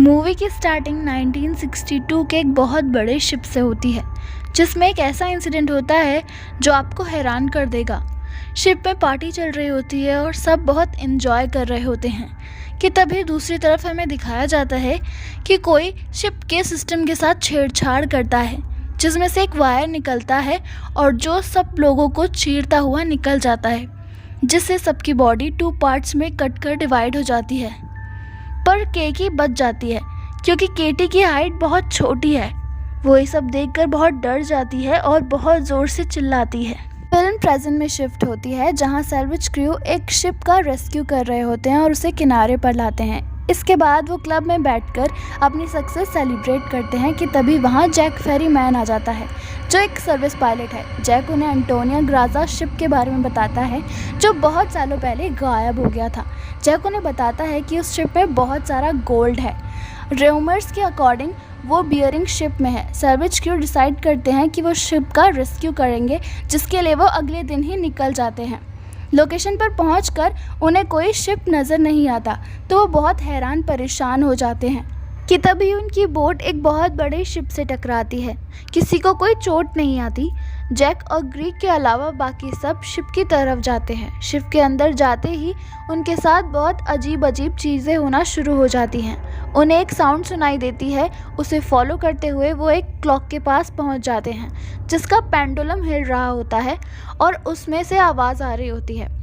Movie की starting 1962 के एक बहुत बड़े शिप से होती है, जिसमें एक ऐसा इंसिडेंट होता है जो आपको हैरान कर देगा। शिप में पार्टी चल रही होती है और सब बहुत एंजॉय कर रहे होते हैं कि तभी दूसरी तरफ हमें दिखाया जाता है कि कोई शिप के सिस्टम के साथ छेड़छाड़ करता है, जिसमें से एक वायर निकलता है और जो सब लोगों को चीरता हुआ निकल जाता है, जिससे सबकी बॉडी 2 पार्ट्स में कट कर डिवाइड हो जाती है। पर केकी बच जाती है क्योंकि केटी की हाइट बहुत छोटी है। वो ये सब देखकर बहुत डर जाती है और बहुत ज़ोर से चिल्लाती है। फिल्म प्रेजेंट में शिफ्ट होती है, जहां सैल्वेज क्रू एक शिप का रेस्क्यू कर रहे होते हैं और उसे किनारे पर लाते हैं। इसके बाद वो क्लब में बैठकर अपनी सक्सेस सेलिब्रेट करते हैं कि तभी वहाँ जैक फेरी मैन आ जाता है, जो एक सर्विस पायलट है। जैक उन्हें एंटोनिया ग्राजा शिप के बारे में बताता है, जो बहुत सालों पहले गायब हो गया था। जैक उन्हें बताता है कि उस शिप में बहुत सारा गोल्ड है। रूमर्स के अकॉर्डिंग वो बियरिंग शिप में है। सैल्वेज क्रू डिसाइड करते हैं कि वो शिप का रेस्क्यू करेंगे, जिसके लिए वो अगले दिन ही निकल जाते हैं। लोकेशन पर पहुंचकर उन्हें कोई शिप नज़र नहीं आता, तो वो बहुत हैरान परेशान हो जाते हैं कि तभी उनकी बोट एक बहुत बड़े शिप से टकराती है। किसी को कोई चोट नहीं आती। जैक और ग्रीक के अलावा बाकी सब शिप की तरफ जाते हैं। शिप के अंदर जाते ही उनके साथ बहुत अजीब अजीब चीज़ें होना शुरू हो जाती हैं। उन्हें एक साउंड सुनाई देती है। उसे फॉलो करते हुए वो एक क्लॉक के पास पहुंच जाते हैं, जिसका पेंडुलम हिल रहा होता है और उसमें से आवाज़ आ रही होती है।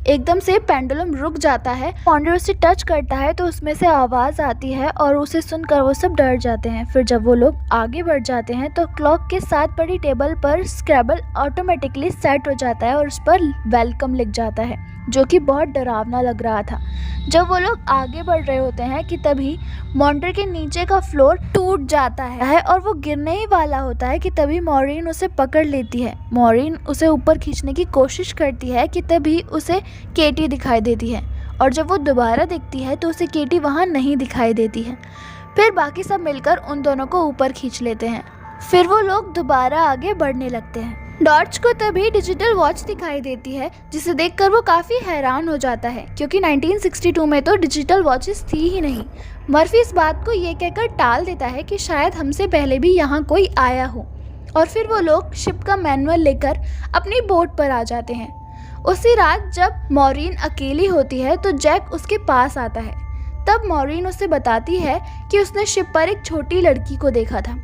एकदम से पेंडुलम रुक जाता है। पॉन्डर उसे टच करता है तो उसमें से आवाज़ आती है और उसे सुनकर वो सब डर जाते हैं। फिर जब वो लोग आगे बढ़ जाते हैं तो क्लॉक के साथ पड़ी टेबल पर स्क्रैबल ऑटोमेटिकली सेट हो जाता है और उस पर वेलकम लिख जाता है, जो कि बहुत डरावना लग रहा था। जब वो लोग आगे बढ़ रहे होते हैं कि तभी मॉन्टर के नीचे का फ्लोर टूट जाता है और वो गिरने ही वाला होता है कि तभी मॉरीन उसे पकड़ लेती है। मॉरीन उसे ऊपर खींचने की कोशिश करती है कि तभी उसे केटी दिखाई देती है और जब वो दोबारा देखती है तो उसे केटी वहाँ नहीं दिखाई देती है। फिर बाकी सब मिलकर उन दोनों को ऊपर खींच लेते हैं। फिर वो लोग दोबारा आगे बढ़ने लगते हैं। डॉर्च को तभी डिजिटल वॉच दिखाई देती है, जिसे देखकर वो काफ़ी हैरान हो जाता है, क्योंकि 1962 में तो डिजिटल वॉचेस थी ही नहीं। मर्फी इस बात को ये कहकर टाल देता है कि शायद हमसे पहले भी यहाँ कोई आया हो, और फिर वो लोग शिप का मैनुअल लेकर अपनी बोट पर आ जाते हैं। उसी रात जब मॉरीन अकेली होती है तो जैक उसके पास आता है। तब मॉरीन उसे बताती है कि उसने शिप पर एक छोटी लड़की को देखा था।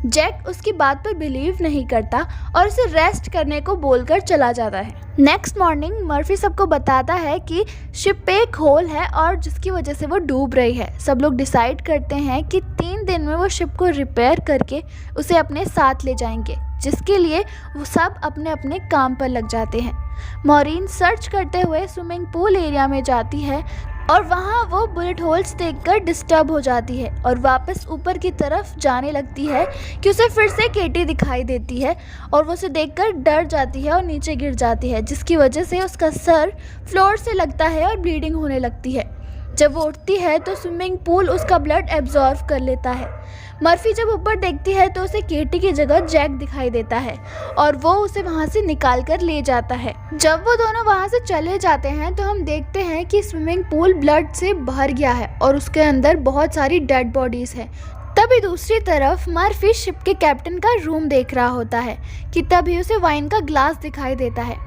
जैक उसकी बात पर बिलीव नहीं करता और उसे रेस्ट करने को बोलकर चला जाता है। नेक्स्ट मॉर्निंग मर्फी सबको बताता है कि शिप पे एक होल है और जिसकी वजह से वो डूब रही है। सब लोग डिसाइड करते हैं कि 3 दिन में वो शिप को रिपेयर करके उसे अपने साथ ले जाएंगे, जिसके लिए वो सब अपने अपने काम पर लग जाते हैं। मॉरीन सर्च करते हुए स्विमिंग पूल एरिया में जाती है और वहाँ वो बुलेट होल्स देखकर डिस्टर्ब हो जाती है और वापस ऊपर की तरफ जाने लगती है कि उसे फिर से केटी दिखाई देती है और वो उसे देखकर डर जाती है और नीचे गिर जाती है, जिसकी वजह से उसका सर फ्लोर से लगता है और ब्लीडिंग होने लगती है। जब वो उठती है तो स्विमिंग पूल उसका ब्लड एब्जॉर्व कर लेता है। मर्फी जब ऊपर देखती है तो उसे केटी की जगह जैक दिखाई देता है और वो उसे वहाँ से निकाल कर ले जाता है। जब वो दोनों वहाँ से चले जाते हैं तो हम देखते हैं कि स्विमिंग पूल ब्लड से भर गया है और उसके अंदर बहुत सारी डेड बॉडीज़ हैं। तभी दूसरी तरफ मर्फी शिप के कैप्टन का रूम देख रहा होता है कि तभी उसे वाइन का ग्लास दिखाई देता है।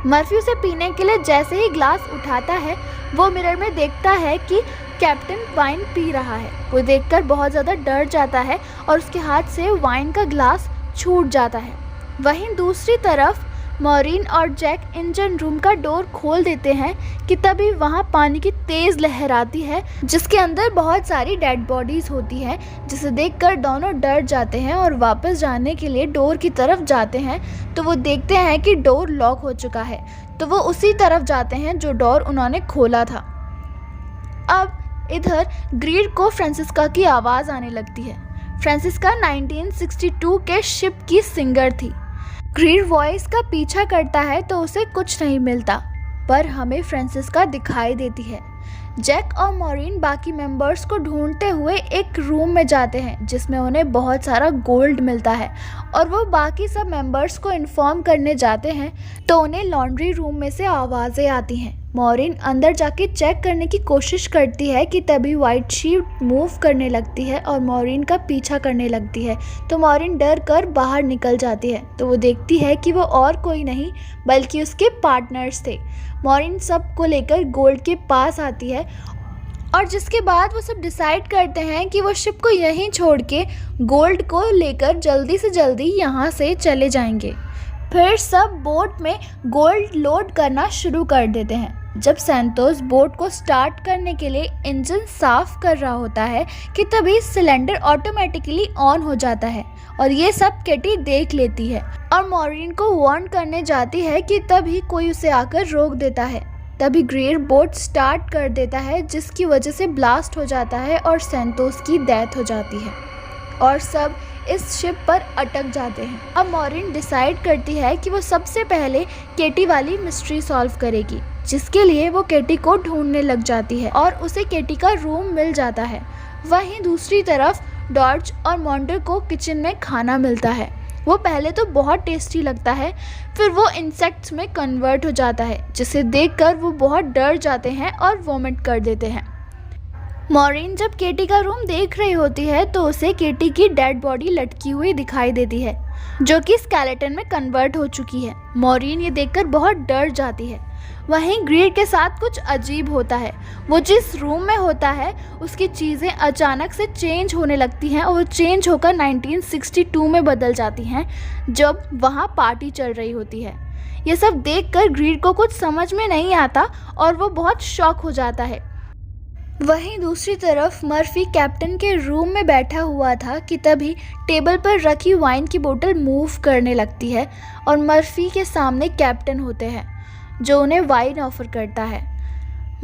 मर्फी उसे पीने के लिए जैसे ही ग्लास उठाता है, वो मिरर में देखता है कि कैप्टन वाइन पी रहा है। वो देखकर बहुत ज़्यादा डर जाता है और उसके हाथ से वाइन का ग्लास छूट जाता है। वहीं दूसरी तरफ मॉरीन और जैक इंजन रूम का डोर खोल देते हैं कि तभी वहाँ पानी की तेज़ लहर आती है, जिसके अंदर बहुत सारी डेड बॉडीज़ होती हैं, जिसे देखकर दोनों डर जाते हैं और वापस जाने के लिए डोर की तरफ जाते हैं तो वो देखते हैं कि डोर लॉक हो चुका है, तो वो उसी तरफ जाते हैं जो डोर उन्होंने खोला था। अब इधर ग्रीड को फ्रांसिस्का की आवाज़ आने लगती है। फ्रांसिस्का 1962 के शिप की सिंगर थी। ग्रीड वॉइस का पीछा करता है तो उसे कुछ नहीं मिलता, पर हमें फ्रांसिस्का दिखाई देती है। जैक और मॉरीन बाकी मेंबर्स को ढूंढते हुए एक रूम में जाते हैं, जिसमें उन्हें बहुत सारा गोल्ड मिलता है और वो बाकी सब मेंबर्स को इन्फॉर्म करने जाते हैं तो उन्हें लॉन्ड्री रूम में से आवाज़ें आती हैं। मॉरिन अंदर जाके चेक करने की कोशिश करती है कि तभी वाइट शीप मूव करने लगती है और मॉरिन का पीछा करने लगती है। तो मॉरिन डर कर बाहर निकल जाती है। तो वो देखती है कि वो और कोई नहीं बल्कि उसके पार्टनर्स थे। मॉरिन सब को लेकर गोल्ड के पास आती है और जिसके बाद वो सब डिसाइड करते हैं कि वो शिप को यहीं छोड़ के गोल्ड को लेकर जल्दी से जल्दी यहाँ से चले जाएंगे। फिर सब बोट में गोल्ड लोड करना शुरू कर देते हैं। जब सैंतोस बोट को स्टार्ट करने के लिए इंजन साफ कर रहा होता है कि तभी सिलेंडर ऑटोमेटिकली ऑन हो जाता है और ये सब केटी देख लेती है और मॉरिन को वार्न करने जाती है कि तभी कोई उसे आकर रोक देता है। तभी ग्रीर बोट स्टार्ट कर देता है जिसकी वजह से ब्लास्ट हो जाता है और सैंतोस की डेथ हो जाती है और सब इस शिप पर अटक जाते हैं। अब मॉरिन डिसाइड करती है कि वो सबसे पहले केटी वाली मिस्ट्री सॉल्व करेगी, जिसके लिए वो केटी को ढूंढने लग जाती है और उसे केटी का रूम मिल जाता है। वहीं दूसरी तरफ डॉर्च और मॉन्डर को किचन में खाना मिलता है। वो पहले तो बहुत टेस्टी लगता है, फिर वो इंसेक्ट्स में कन्वर्ट हो जाता है, जिसे देखकर वो बहुत डर जाते हैं और वॉमिट कर देते हैं। मॉरिन जब केटी का रूम देख रही होती है तो उसे केटी की डेड बॉडी लटकी हुई दिखाई देती है, जो कि स्केलेटन में कन्वर्ट हो चुकी है। मॉरिन ये देखकर बहुत डर जाती है। वहीं ग्रीर के साथ कुछ अजीब होता है। वो जिस रूम में होता है उसकी चीज़ें अचानक से चेंज होने लगती हैं और वो चेंज होकर 1962 में बदल जाती हैं, जब वहाँ पार्टी चल रही होती है। ये सब देखकर ग्रीर को कुछ समझ में नहीं आता और वो बहुत शॉक हो जाता है। वहीं दूसरी तरफ मर्फी कैप्टन के रूम में बैठा हुआ था कि तभी टेबल पर रखी वाइन की बोतल मूव करने लगती है और मर्फी के सामने कैप्टन होते हैं, जो उन्हें वाइन ऑफर करता है।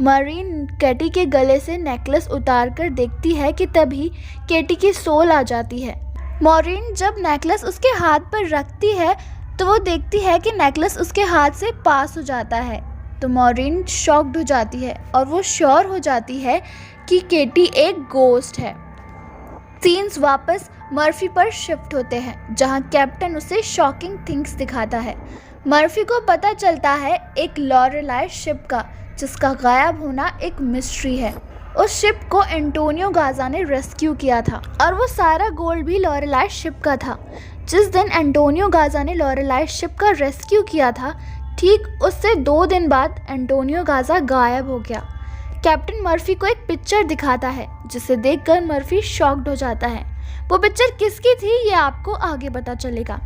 मरीन केटी के गले से नेकलेस उतार कर देखती है कि तभी केटी की सोल आ जाती है। मॉरिन जब नेकलेस उसके हाथ पर रखती है तो वो देखती है कि नेकलेस उसके हाथ से पास हो जाता है। तो मॉरिन शॉक्ड हो जाती है और वो श्योर हो जाती है कि केटी एक गोस्ट है। सीन्स वापस मर्फी पर शिफ्ट होते हैं, जहां कैप्टन उसे शॉकिंग थिंग्स दिखाता है। मर्फी को पता चलता है एक लॉरेलाई शिप का, जिसका गायब होना एक मिस्ट्री है। उस शिप को एंटोनियो गाजा ने रेस्क्यू किया था और वो सारा गोल्ड भी लॉरेलाई शिप का था। जिस दिन एंटोनियो गाजा ने लॉरेलाई शिप का रेस्क्यू किया था, ठीक उससे 2 दिन बाद एंटोनियो गाजा गायब हो गया। कैप्टन मर्फी को एक पिक्चर दिखाता है, जिसे देखकर मर्फी शॉक्ड हो जाता है। वो पिक्चर किसकी थी ये आपको आगे पता चलेगा।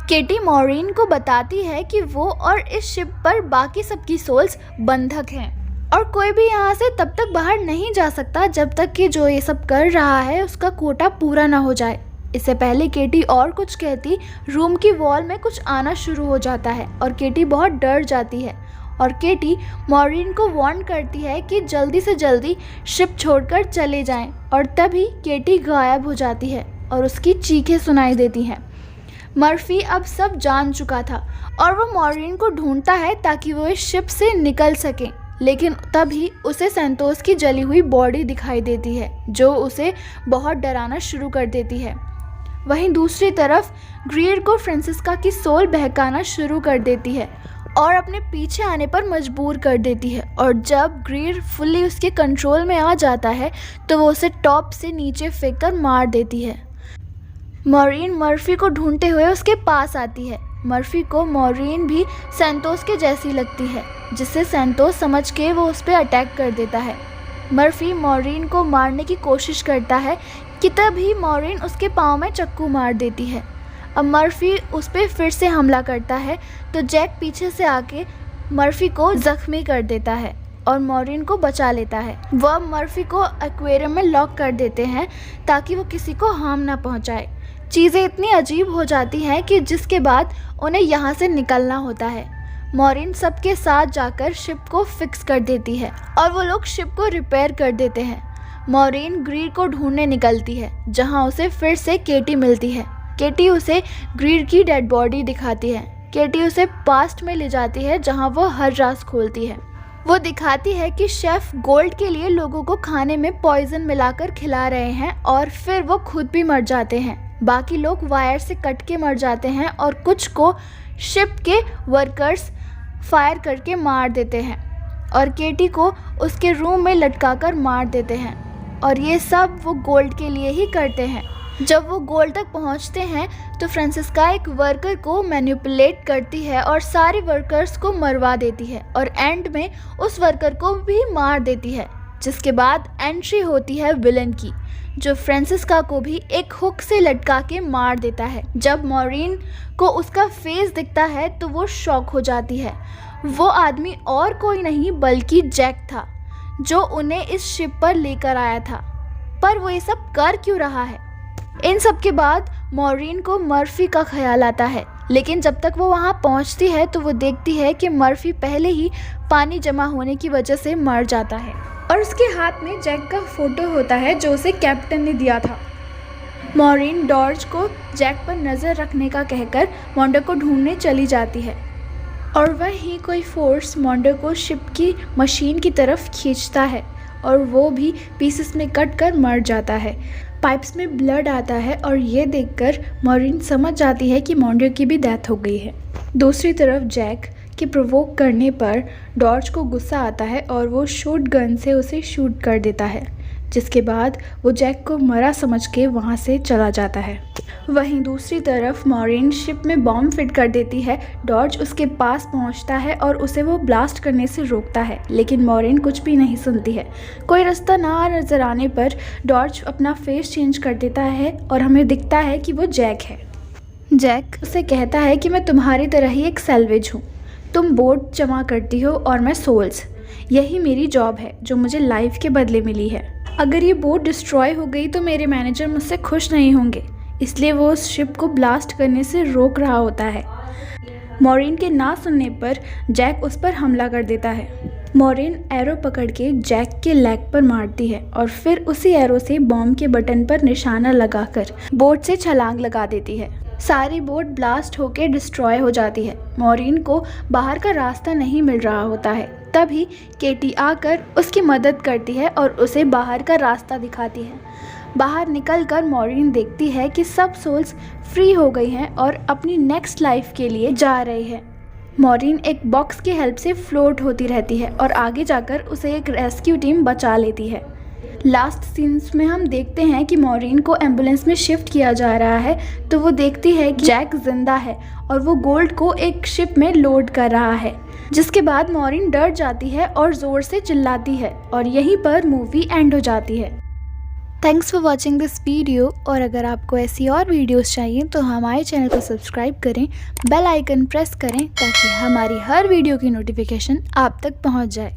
केटी मॉरिन को बताती है कि वो और इस शिप पर बाकी सबकी सोल्स बंधक हैं और कोई भी यहाँ से तब तक बाहर नहीं जा सकता जब तक कि जो ये सब कर रहा है उसका कोटा पूरा ना हो जाए। इससे पहले केटी और कुछ कहती, रूम की वॉल में कुछ आना शुरू हो जाता है और केटी बहुत डर जाती है और केटी मॉरिन को वार्न करती है कि जल्दी से जल्दी शिप छोड़कर चले जाएं और तभी केटी गायब हो जाती है और उसकी चीखें सुनाई देती हैं। मर्फी अब सब जान चुका था और वो मॉरिन को ढूंढता है ताकि वो इस शिप से निकल सके, लेकिन तभी उसे सैंतोस की जली हुई बॉडी दिखाई देती है, जो उसे बहुत डराना शुरू कर देती है। वहीं दूसरी तरफ ग्रीर को फ्रांसिस्का की सोल बहकाना शुरू कर देती है और अपने पीछे आने पर मजबूर कर देती है और जब ग्रीर फुल्ली उसके कंट्रोल में आ जाता है तो वो उसे टॉप से नीचे फेंककर मार देती है। मॉरिन मर्फी को ढूंढते हुए उसके पास आती है। मर्फी को मॉरिन भी सैंतोस के जैसी लगती है, जिससे सैंतोस समझ के वो उस पर अटैक कर देता है। मर्फी मॉरिन को मारने की कोशिश करता है कि तभी मॉरिन उसके पाँव में चक्कू मार देती है। अब मर्फी उस पर फिर से हमला करता है तो जैक पीछे से आके मर्फी को जख्मी कर देता है और मॉरिन को बचा लेता है। वह मर्फी को एक्वेरियम में लॉक कर देते हैं ताकि वो किसी को हार्म ना पहुंचाए। चीज़ें इतनी अजीब हो जाती हैं कि जिसके बाद उन्हें यहाँ से निकलना होता है। मॉरिन सबके साथ जाकर शिप को फिक्स कर देती है और वो लोग शिप को रिपेयर कर देते हैं। मॉरिन ग्रीर को ढूंढने निकलती है, जहाँ उसे फिर से केटी मिलती है। केटी उसे ग्रीर की डेड बॉडी दिखाती है। केटी उसे पास्ट में ले जाती है, जहाँ वो हर राज खोलती है। वो दिखाती है कि शेफ गोल्ड के लिए लोगों को खाने में पॉइजन मिलाकर खिला रहे हैं और फिर वो खुद भी मर जाते हैं। बाकी लोग वायर से कट के मर जाते हैं और कुछ को शिप के वर्कर्स फायर करके मार देते हैं। और केटी को उसके रूम में लटकाकर मार देते हैं। और ये सब वो गोल्ड के लिए ही करते हैं। जब वो गोल्ड तक पहुंचते हैं तो फ्रांसिस्का एक वर्कर को मैनिपुलेट करती है और सारे वर्कर्स को मरवा देती है और एंड में उस वर्कर को भी मार देती है। जिसके बाद एंट्री होती है विलन की, जो फ्रांसिस्का को भी एक हुक से लटका के मार देता है। जब मॉरीन को उसका फेस दिखता है तो वो शॉक हो जाती है। वो आदमी और कोई नहीं बल्कि जैक था, जो उन्हें इस शिप पर लेकर आया था। पर वो ये सब कर क्यों रहा है? इन सब के बाद मॉरीन को मर्फी का ख्याल आता है, लेकिन जब तक वो वहाँ पहुँचती है तो वो देखती है कि मर्फी पहले ही पानी जमा होने की वजह से मर जाता है और उसके हाथ में जैक का फोटो होता है जो उसे कैप्टन ने दिया था। मॉरीन डॉर्च को जैक पर नज़र रखने का कहकर मॉन्डो को ढूंढने चली जाती है और वहीं कोई फोर्स मॉन्डो को शिप की मशीन की तरफ खींचता है और वो भी पीसेस में कट कर मर जाता है। पाइप्स में ब्लड आता है और ये देखकर मॉरीन समझ जाती है कि मॉन्डो की भी डेथ हो गई है। दूसरी तरफ जैक के प्रोवोक करने पर डॉर्च को गुस्सा आता है और वो शूट गन से उसे शूट कर देता है, जिसके बाद वो जैक को मरा समझ के वहाँ से चला जाता है। वहीं दूसरी तरफ मॉरीन शिप में बॉम्ब फिट कर देती है। डॉर्च उसके पास पहुँचता है और उसे वो ब्लास्ट करने से रोकता है, लेकिन मॉरीन कुछ भी नहीं सुनती है। कोई रास्ता ना नज़र आने पर डॉर्च अपना फेस चेंज कर देता है और हमें दिखता है कि वो जैक है। जैक उसे कहता है कि मैं तुम्हारी तरह ही एक सैल्वेज हूँ, तुम बोट जमा करती हो और मैं सोल्स। यही मेरी जॉब है जो मुझे लाइफ के बदले मिली है। अगर ये बोट डिस्ट्रॉय हो गई तो मेरे मैनेजर मुझसे खुश नहीं होंगे, इसलिए वो उस शिप को ब्लास्ट करने से रोक रहा होता है। मॉरीन के ना सुनने पर जैक उस पर हमला कर देता है। मॉरीन एरो पकड़ के जैक के लेग पर मारती है और फिर उसी एरो से बॉम्ब के बटन पर निशाना लगाकर बोट से छलांग लगा देती है। सारी बोट ब्लास्ट होकर डिस्ट्रॉय हो जाती है। मॉरीन को बाहर का रास्ता नहीं मिल रहा होता है। तभी केटी आकर उसकी मदद करती है और उसे बाहर का रास्ता दिखाती है। बाहर निकलकर मॉरीन देखती है कि सब सोल्स फ्री हो गई हैं और अपनी नेक्स्ट लाइफ के लिए जा रहे हैं। मॉरीन एक बॉक्स की हेल्प से फ्लोट होती रहती है और आगे जाकर उसे एक रेस्क्यू टीम बचा लेती है। लास्ट सीन्स में हम देखते हैं कि मॉरीन को एम्बुलेंस में शिफ्ट किया जा रहा है, तो वो देखती है कि जैक जिंदा है और वो गोल्ड को एक शिप में लोड कर रहा है। जिसके बाद मॉरीन डर जाती है और ज़ोर से चिल्लाती है और यहीं पर मूवी एंड हो जाती है। Thanks for watching this video. और अगर आपको ऐसी और वीडियोस चाहिए तो हमारे चैनल को सब्सक्राइब करें, बेल आइकन प्रेस करें ताकि हमारी हर वीडियो की नोटिफिकेशन आप तक पहुंच जाए।